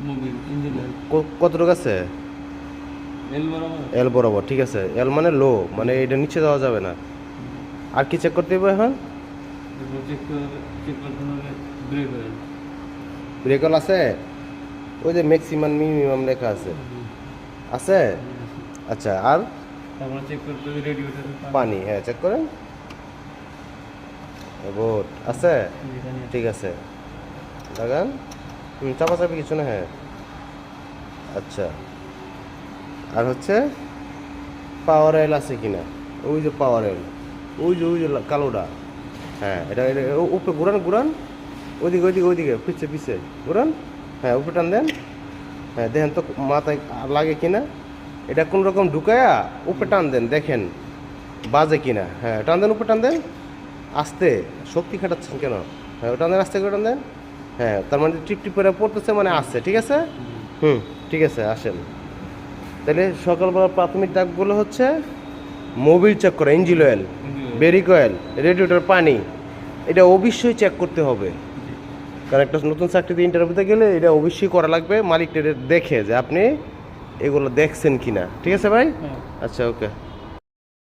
Mobil engine oil কতটুকু আছে? এল বরাবর। এল বরাবর, ঠিক আছে। এল মানে লো, মানে এটা নিচে দেওয়া যাবে না। আর কি চেক করতে হবে এখন? তারপর চেক করতে হবে ব্রেক অয়েল। ব্রেক অয়েল আছে? ওই যে ম্যাক্সিমাম মিনিমাম লেখা আছে, আছে? আচ্ছা, আর তারপর চেক করতে হবে রেডিয়েটরের পানি, হ্যাঁ চেক করেন। গুড, আছে? ঠিক আছে, লাগান। চাপাচাপি কিছু না, হ্যাঁ। আচ্ছা, আর হচ্ছে পাওয়ার অয়েল আছে কিনা? ওই যে পাওয়ার অয়েল, ওই যে কালোটা, হ্যাঁ এটা এটা উপরে ঘুরান ঘুরান, ওইদিকে ওইদিকে ওইদিকে পিছে পিছে ঘুরান, হ্যাঁ উপরে টান দেন। হ্যাঁ দেখেন তো মাথায় লাগে কিনা। এটা কোন রকম ঢুকায়া উপরে টান দেন, দেখেন বাজে কিনা। হ্যাঁ টান দেন, উপরে টান দেন, আস্তে, শক্তি খাটাচ্ছেন কেন? হ্যাঁ টান দেন, আস্তে করে টান দেন। হ্যাঁ তার মানে টিপ টিপ করে পড়তেছে, মানে আসছে, ঠিক আছে। ঠিক আছে, আসেন। তাহলে সকালবেলা প্রাথমিক দাগগুলো হচ্ছে মোবিল চেক করা, engine oil, break oil, radiator পানি, এটা অবশ্যই চেক করতে হবে। কারণ একটা নতুন চাকরিতে ইন্টারভিউতে গেলে এটা অবশ্যই করা লাগবে, মালিকটা দেখে যে আপনি এগুলো দেখছেন কিনা, ঠিক আছে ভাই? হ্যাঁ। আচ্ছা, ওকে।